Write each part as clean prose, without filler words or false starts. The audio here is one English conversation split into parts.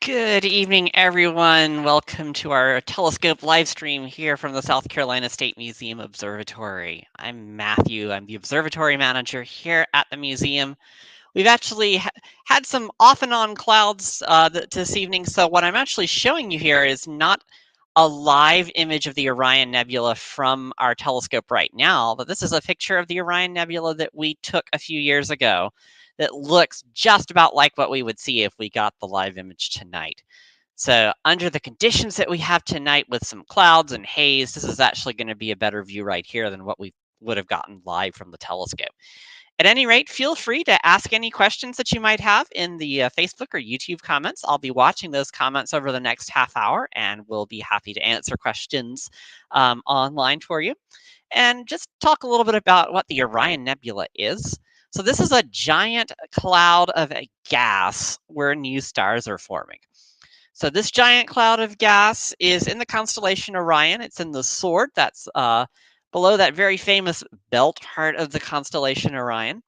Good evening, everyone. Welcome to our telescope live stream here from the South Carolina State Museum Observatory. I'm Matthew. I'm the observatory manager here at the museum. We've actually had some off and on clouds this evening, so what I'm actually showing you here is not a live image of the Orion Nebula from our telescope right now, but this is a picture of the Orion Nebula that we took a few years ago that looks just about like what we would see if we got the live image tonight. So under the conditions that we have tonight with some clouds and haze, this is actually going to be a better view right here than what we would have gotten live from the telescope. At any rate, feel free to ask any questions that you might have in the Facebook or YouTube comments. I'll be watching those comments over the next half hour, and we'll be happy to answer questions online for you. And just talk a little bit about what the Orion Nebula is. So this is a giant cloud of gas where new stars are forming. So this giant cloud of gas is in the constellation Orion. It's in the sword that's below that very famous belt part of the constellation Orion.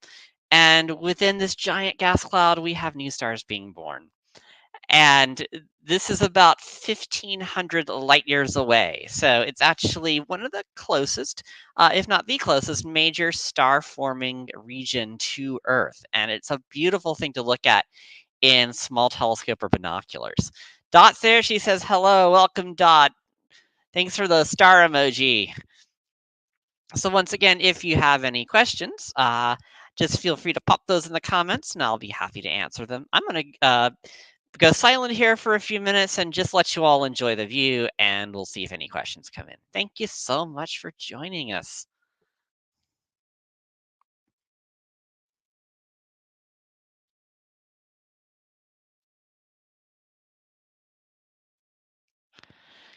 And within this giant gas cloud, we have new stars being born. And this is about 1,500 light years away. So it's actually one of the closest, if not the closest, major star forming region to Earth. And it's a beautiful thing to look at in small telescope or binoculars. Dot's there. She says, hello, welcome, Dot. Thanks for the star emoji. So once again, if you have any questions, just feel free to pop those in the comments and I'll be happy to answer them. I'm going to go silent here for a few minutes and just let you all enjoy the view, and we'll see if any questions come in. Thank you so much for joining us.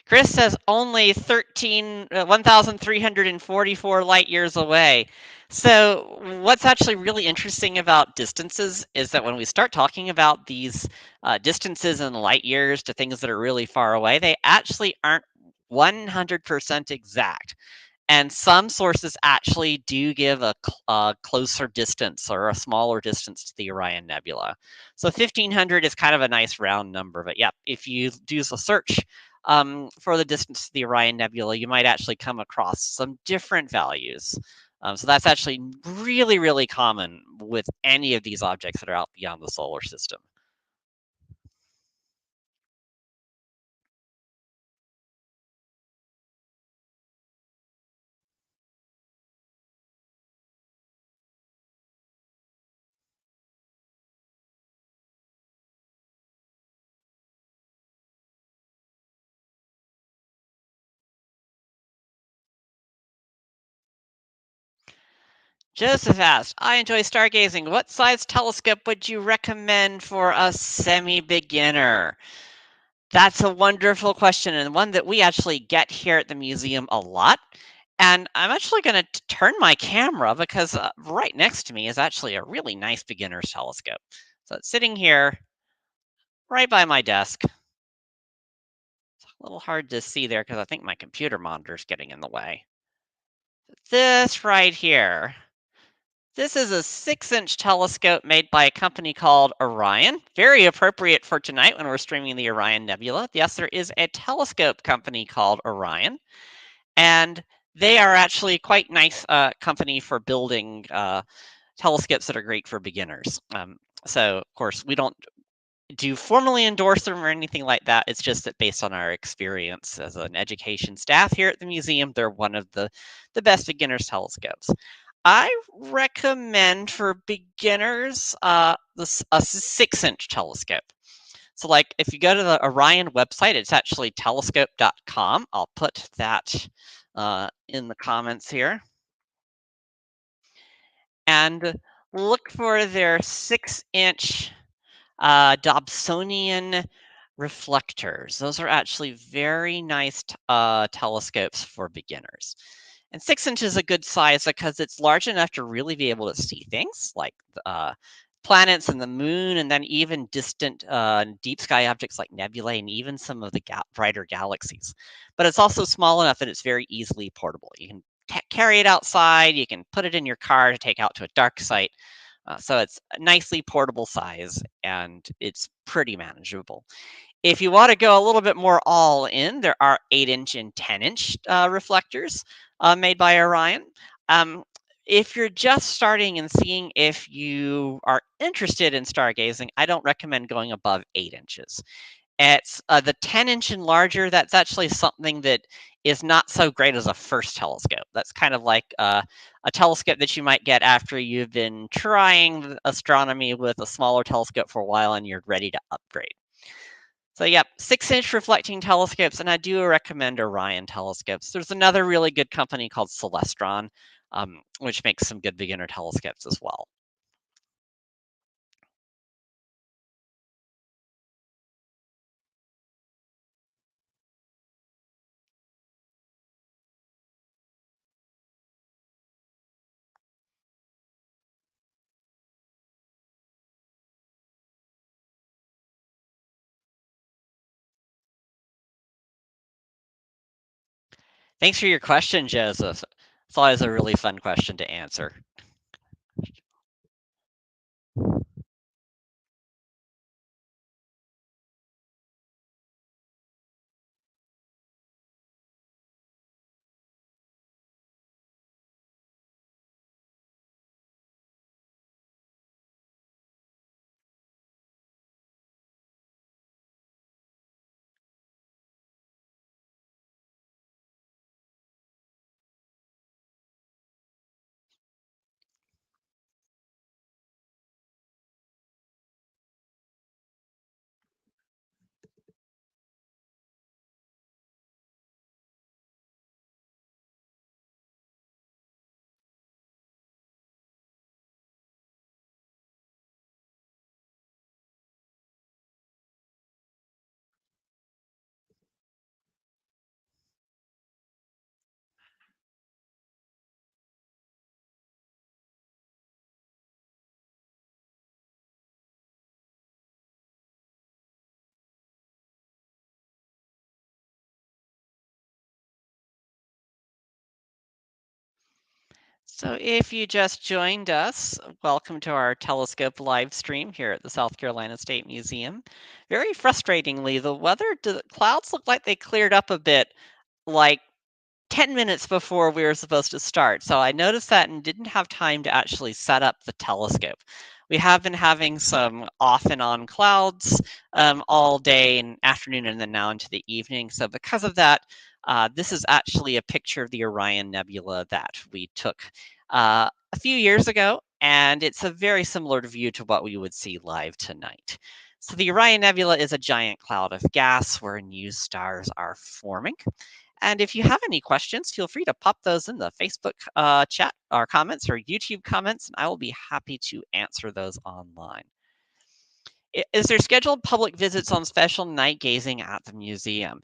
Chris says only 1,344 light years away. So what's actually really interesting about distances is that when we start talking about these distances in light years to things that are really far away, they actually aren't 100% exact. And some sources actually do give a closer distance or a smaller distance to the Orion Nebula. So 1,500 is kind of a nice round number, but yeah, if you do a search for the distance to the Orion Nebula, you might actually come across some different values. So that's actually really, really common with any of these objects that are out beyond the solar system. Joseph asked, I enjoy stargazing. What size telescope would you recommend for a semi-beginner? That's a wonderful question, and one that we actually get here at the museum a lot. And I'm actually going to turn my camera because right next to me is actually a really nice beginner's telescope. So it's sitting here right by my desk. It's a little hard to see there because I think my computer monitor is getting in the way. This right here. This is a 6-inch telescope made by a company called Orion. Very appropriate for tonight when we're streaming the Orion Nebula. Yes, there is a telescope company called Orion, and they are actually quite nice company for building telescopes that are great for beginners. So, of course, we don't do formally endorse them or anything like that. It's just that based on our experience as an education staff here at the museum, they're one of the best beginners telescopes. I recommend for beginners a 6-inch telescope. So like if you go to the Orion website, it's actually telescope.com. I'll put that in the comments here. And look for their 6-inch Dobsonian reflectors. Those are actually very nice telescopes for beginners. And 6 inches is a good size because it's large enough to really be able to see things like planets and the moon, and then even distant deep sky objects like nebulae and even some of the brighter galaxies. But it's also small enough that it's very easily portable. You can carry it outside, you can put it in your car to take out to a dark site. So it's a nicely portable size and it's pretty manageable. If you want to go a little bit more all in, there are 8-inch and 10-inch reflectors made by Orion. Um, if you're just starting and seeing if you are interested in stargazing, I don't recommend going above 8 inches. It's the 10-inch and larger, that's actually something that is not so great as a first telescope. That's kind of like a telescope that you might get after you've been trying astronomy with a smaller telescope for a while and you're ready to upgrade. So, yep, 6-inch reflecting telescopes, and I do recommend Orion telescopes. There's another really good company called Celestron, which makes some good beginner telescopes as well. Thanks for your question, Joseph. It's always a really fun question to answer. So if you just joined us, welcome to our telescope live stream here at the South Carolina State Museum. Very frustratingly, the clouds look like they cleared up a bit, like 10 minutes before we were supposed to start. So I noticed that and didn't have time to actually set up the telescope. We have been having some off and on clouds all day and afternoon and then now into the evening. So because of that, this is actually a picture of the Orion Nebula that we took a few years ago, and it's a very similar view to what we would see live tonight. So the Orion Nebula is a giant cloud of gas where new stars are forming. And if you have any questions, feel free to pop those in the Facebook chat or comments or YouTube comments, and I will be happy to answer those online. Is there scheduled public visits on special night gazing at the museum?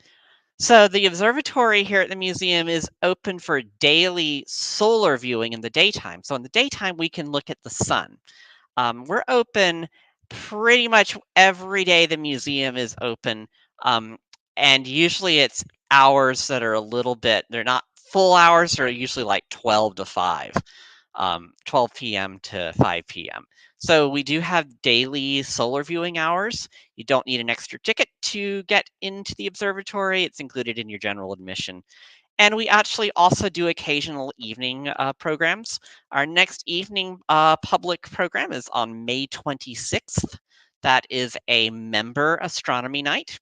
So the observatory here at the museum is open for daily solar viewing in the daytime. So in the daytime, we can look at the sun. We're open pretty much every day the museum is open. Um, and usually it's hours that are a little bit, they're not full hours, they're usually like 12 to 5, 12 p.m. to 5 p.m. So we do have daily solar viewing hours. You don't need an extra ticket to get into the observatory. It's included in your general admission. And we actually also do occasional evening programs. Our next evening public program is on May 26th. That is a member astronomy night.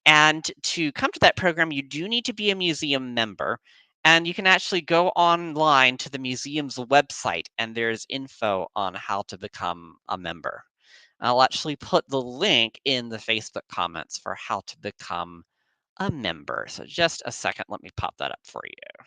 And to come to that program, you do need to be a museum member. And you can actually go online to the museum's website, and there's info on how to become a member. I'll actually put the link in the Facebook comments for how to become a member. So just a second, let me pop that up for you.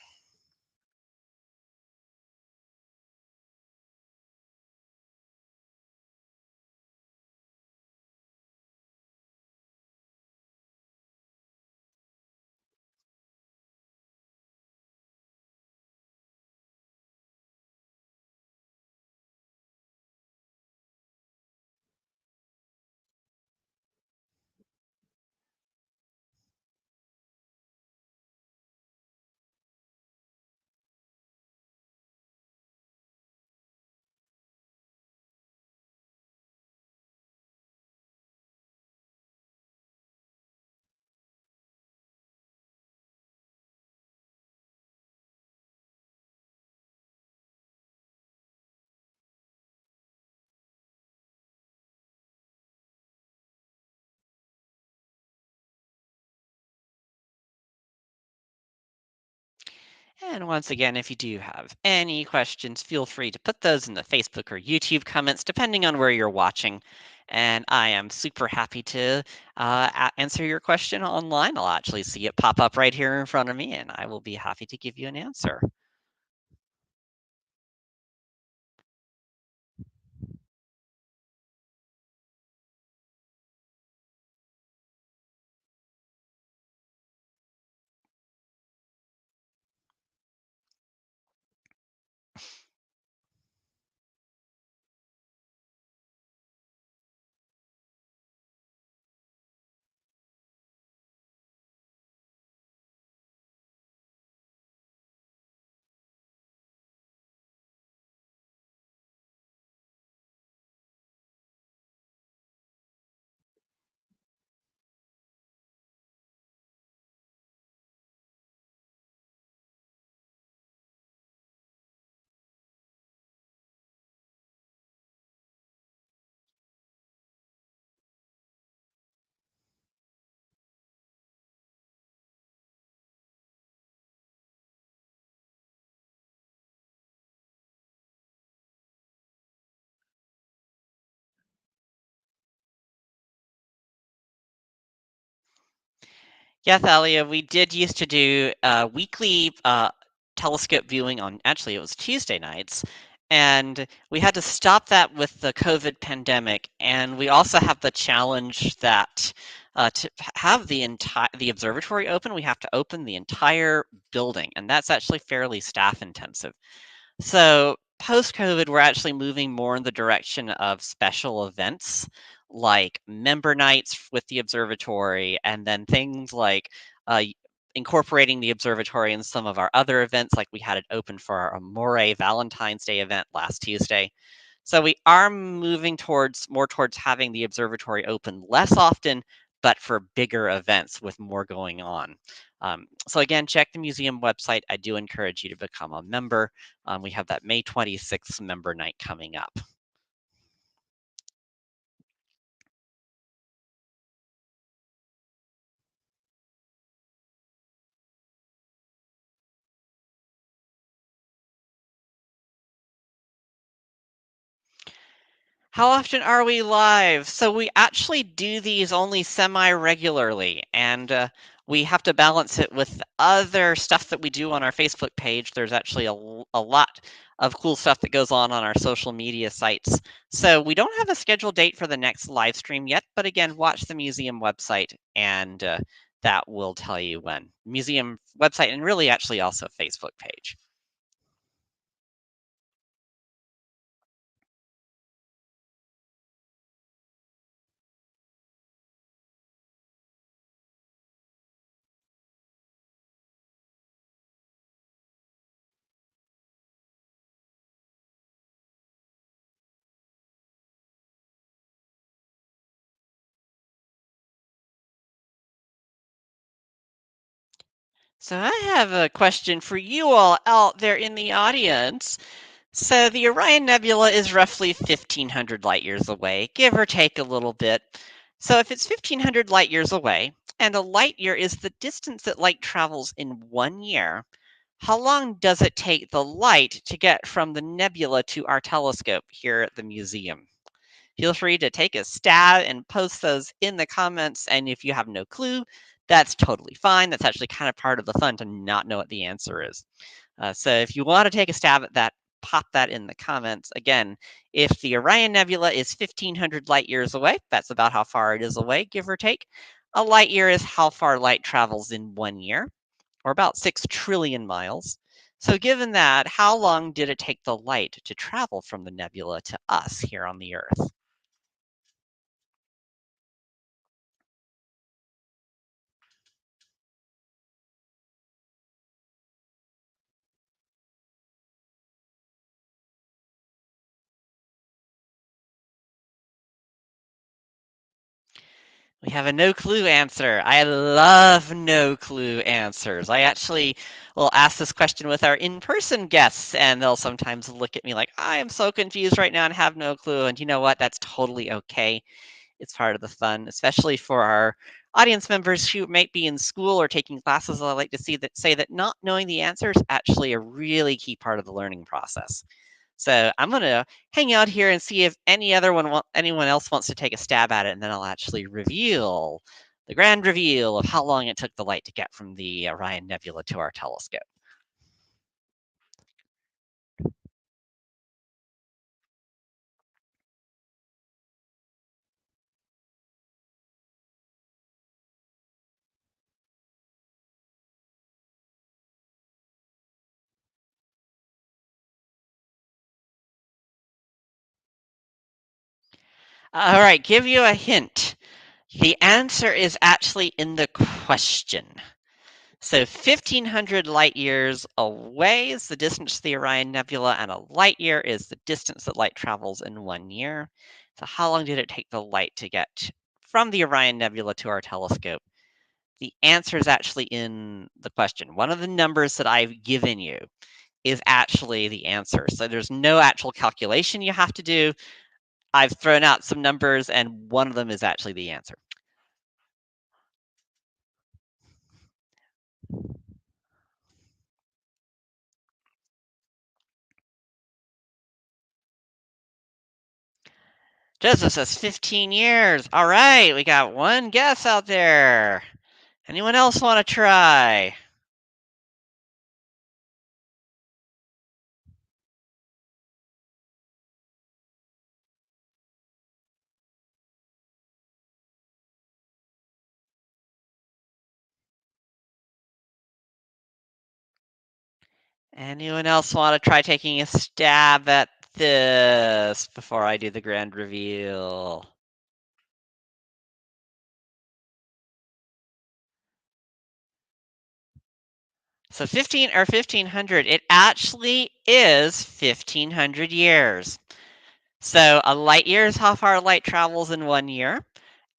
And once again, if you do have any questions, feel free to put those in the Facebook or YouTube comments, depending on where you're watching. And I am super happy to answer your question online. I'll actually see it pop up right here in front of me, and I will be happy to give you an answer. Yeah, Thalia, we did used to do weekly telescope viewing on, actually, it was Tuesday nights. And we had to stop that with the COVID pandemic. And we also have the challenge that to have the observatory open, we have to open the entire building. And that's actually fairly staff intensive. So post-COVID, we're actually moving more in the direction of special events like member nights with the observatory, and then things like incorporating the observatory in some of our other events, like we had it open for our Amore Valentine's Day event last Tuesday. So we are moving more towards having the observatory open less often, but for bigger events with more going on. So again, check the museum website. I do encourage you to become a member. We have that May 26th member night coming up. How often are we live? So we actually do these only semi-regularly, and we have to balance it with other stuff that we do on our Facebook page. There's actually a lot of cool stuff that goes on our social media sites. So we don't have a scheduled date for the next live stream yet, but again, watch the museum website, and that will tell you when. Museum website, and really actually also Facebook page. So I have a question for you all out there in the audience. So the Orion Nebula is roughly 1,500 light years away, give or take a little bit. So if it's 1,500 light years away, and a light year is the distance that light travels in 1 year, how long does it take the light to get from the nebula to our telescope here at the museum? Feel free to take a stab and post those in the comments. And if you have no clue, that's totally fine. That's actually kind of part of the fun to not know what the answer is. So if you want to take a stab at that, pop that in the comments. Again, if the Orion Nebula is 1,500 light years away, that's about how far it is away, give or take. A light year is how far light travels in 1 year, or about 6 trillion miles. So given that, how long did it take the light to travel from the nebula to us here on the Earth? We have a no clue answer. I love no clue answers. I actually will ask this question with our in-person guests, and they'll sometimes look at me like, I am so confused right now and have no clue. And you know what? That's totally okay. It's part of the fun, especially for our audience members who might be in school or taking classes, I like to say that not knowing the answer is actually a really key part of the learning process. So I'm going to hang out here and see if anyone else wants to take a stab at it, and then I'll actually reveal the grand reveal of how long it took the light to get from the Orion Nebula to our telescope. All right, give you a hint. The answer is actually in the question. So 1,500 light years away is the distance to the Orion Nebula, and a light year is the distance that light travels in 1 year. So how long did it take the light to get from the Orion Nebula to our telescope? The answer is actually in the question. One of the numbers that I've given you is actually the answer. So there's no actual calculation you have to do. I've thrown out some numbers, and one of them is actually the answer. Joseph says 15 years. All right, we got one guess out there. Anyone else want to try? Anyone else want to try taking a stab at this before I do the grand reveal? So 1,500, it actually is 1,500 years. So a light year is how far light travels in 1 year.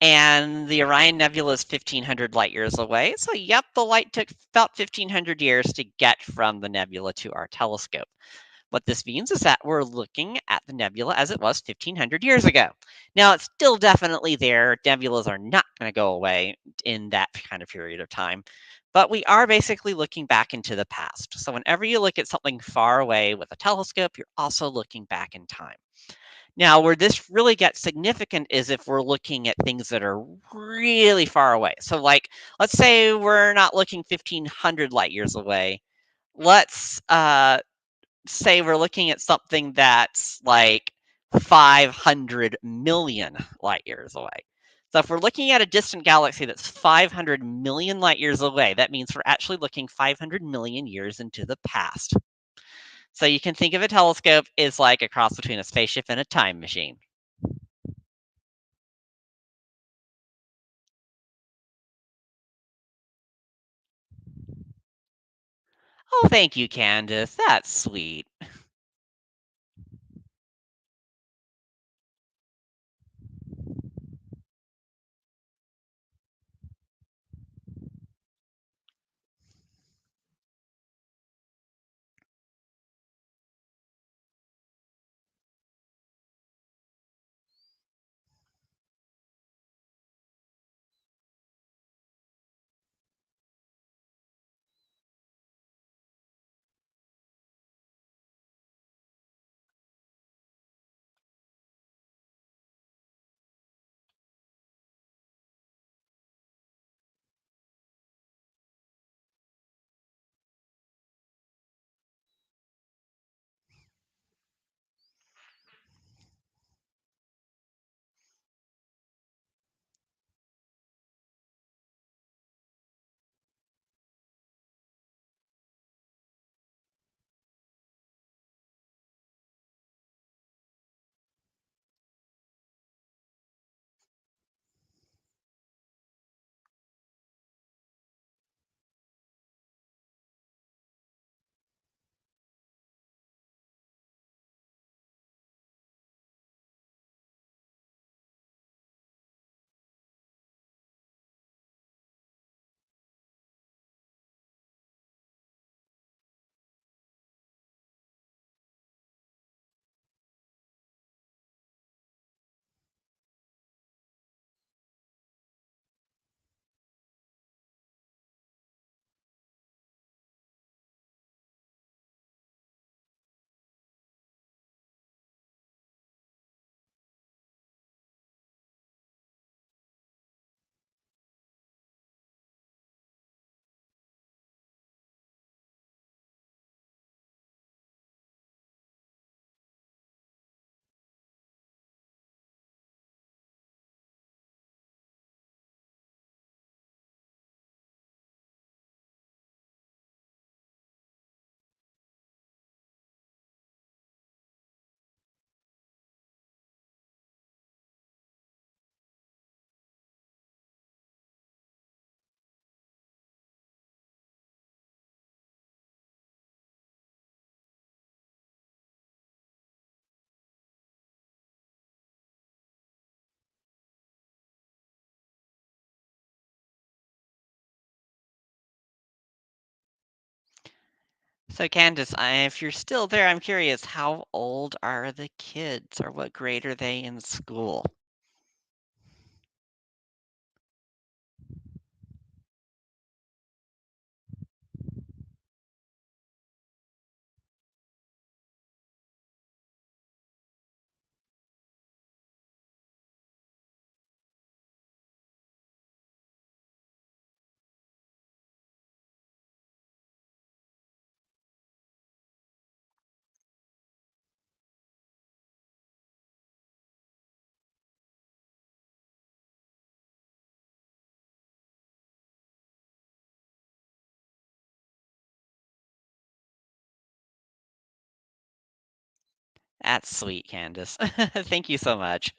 And the Orion Nebula is 1,500 light years away. So yep, the light took about 1,500 years to get from the nebula to our telescope. What this means is that we're looking at the nebula as it was 1,500 years ago. Now, it's still definitely there. Nebulas are not going to go away in that kind of period of time. But we are basically looking back into the past. So whenever you look at something far away with a telescope, you're also looking back in time. Now, where this really gets significant is if we're looking at things that are really far away. So, like, let's say we're not looking 1,500 light years away. Let's say we're looking at something that's like 500 million light years away. So if we're looking at a distant galaxy that's 500 million light years away, that means we're actually looking 500 million years into the past. So you can think of a telescope as like a cross between a spaceship and a time machine. Oh, thank you, Candace. That's sweet. So, Candace, if you're still there, I'm curious, how old are the kids or what grade are they in school? That's sweet, Candace. Thank you so much.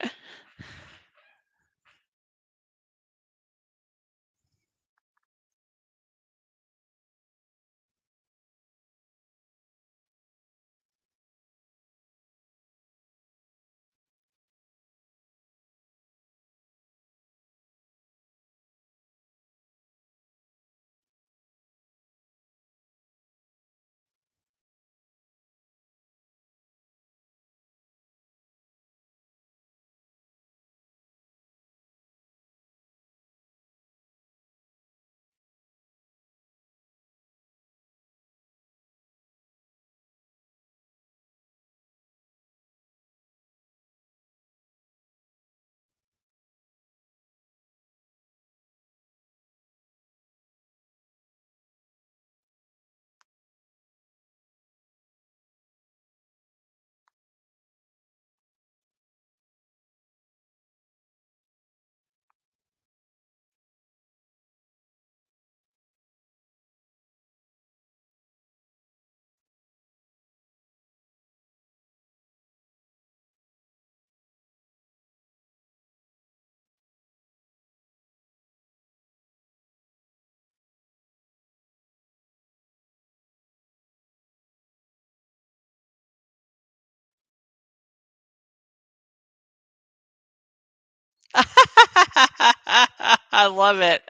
I love it.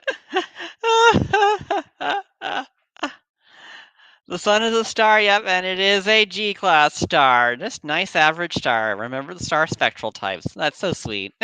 The sun is a star, yep, and it is a G-class star. Just nice average star. Remember the star spectral types. That's so sweet.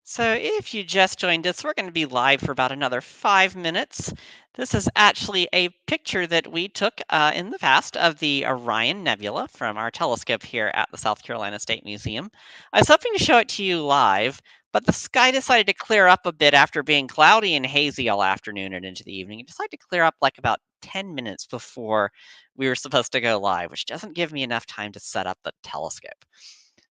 So, if you just joined us, we're going to be live for about another 5 minutes. This is actually a picture that we took in the past of the Orion Nebula from our telescope here at the South Carolina State Museum. I was hoping to show it to you live, but the sky decided to clear up a bit after being cloudy and hazy all afternoon and into the evening. It decided to clear up like about 10 minutes before we were supposed to go live, which doesn't give me enough time to set up the telescope.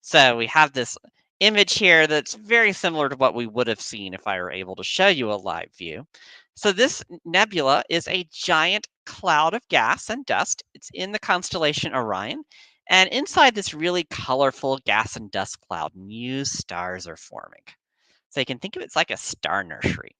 So we have this image here that's very similar to what we would have seen if I were able to show you a live view. So this nebula is a giant cloud of gas and dust. It's in the constellation Orion. And inside this really colorful gas and dust cloud, new stars are forming. So you can think of it as like a star nursery.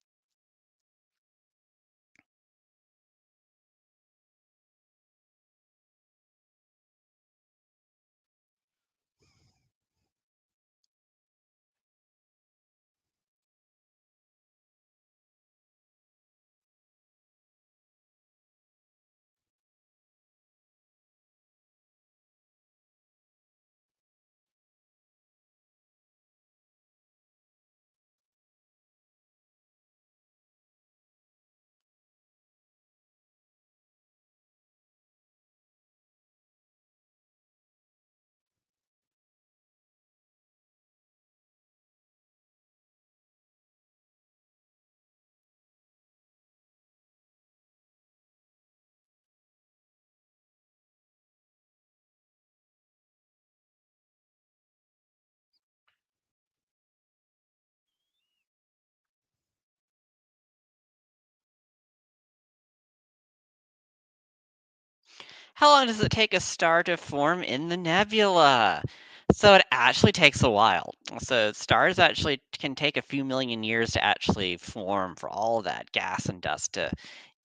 How long does it take a star to form in the nebula? So it actually takes a while. So stars actually can take a few million years to actually form for all of that gas and dust to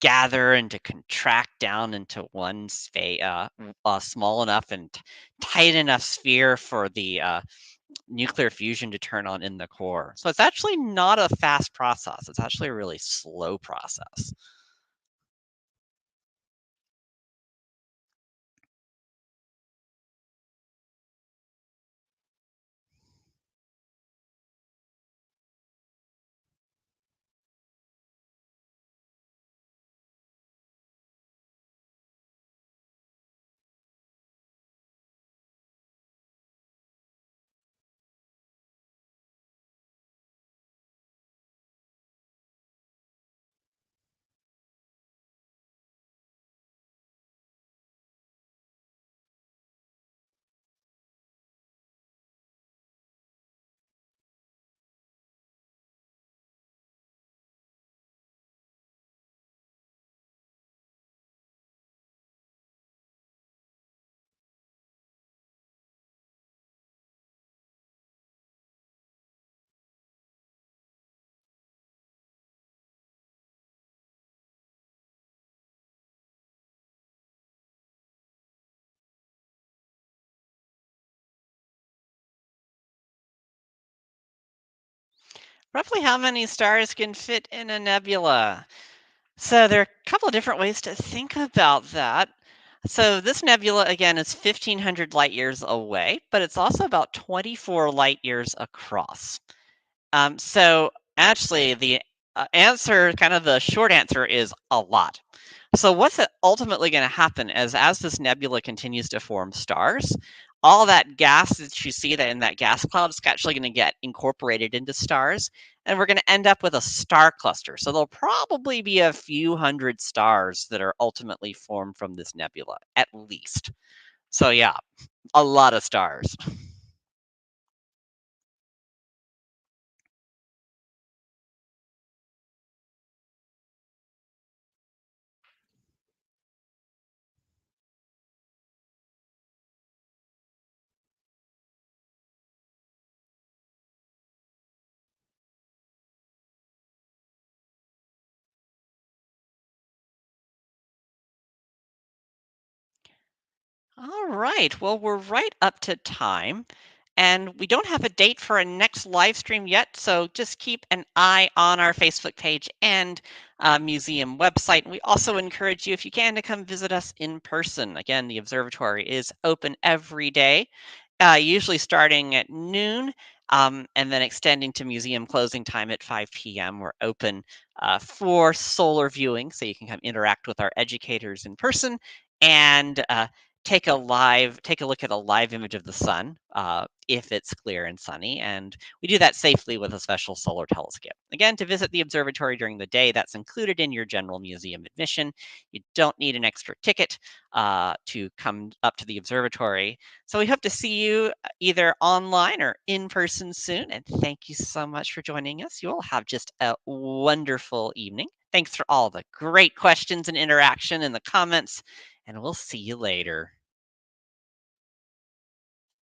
gather and to contract down into one small enough and tight enough sphere for the nuclear fusion to turn on in the core. So it's actually not a fast process. It's actually a really slow process. Roughly how many stars can fit in a nebula? So there are a couple of different ways to think about that. So this nebula again is 1500 light years away, but it's also about 24 light years across. So actually, the answer, kind of the short answer, is a lot. So what's ultimately going to happen is as this nebula continues to form stars, all that gas that you see that in that gas cloud is actually going to get incorporated into stars, and we're going to end up with a star cluster. So there'll probably be a few hundred stars that are ultimately formed from this nebula, at least. So yeah, a lot of stars. All right. Well, we're right up to time, and we don't have a date for a next live stream yet. So just keep an eye on our Facebook page and museum website. We also encourage you, if you can, to come visit us in person. Again, the observatory is open every day, usually starting at noon. And then extending to museum closing time at 5 p.m. We're open for solar viewing, so you can come interact with our educators in person and take a look at a live image of the sun if it's clear and sunny, and we do that safely with a special solar telescope. Again, to visit the observatory during the day, that's included in your general museum admission. You don't need an extra ticket to come up to the observatory. So we hope to see you either online or in person soon, and thank you so much for joining us. You all have just a wonderful evening. Thanks for all the great questions and interaction in the comments, and we'll see you later.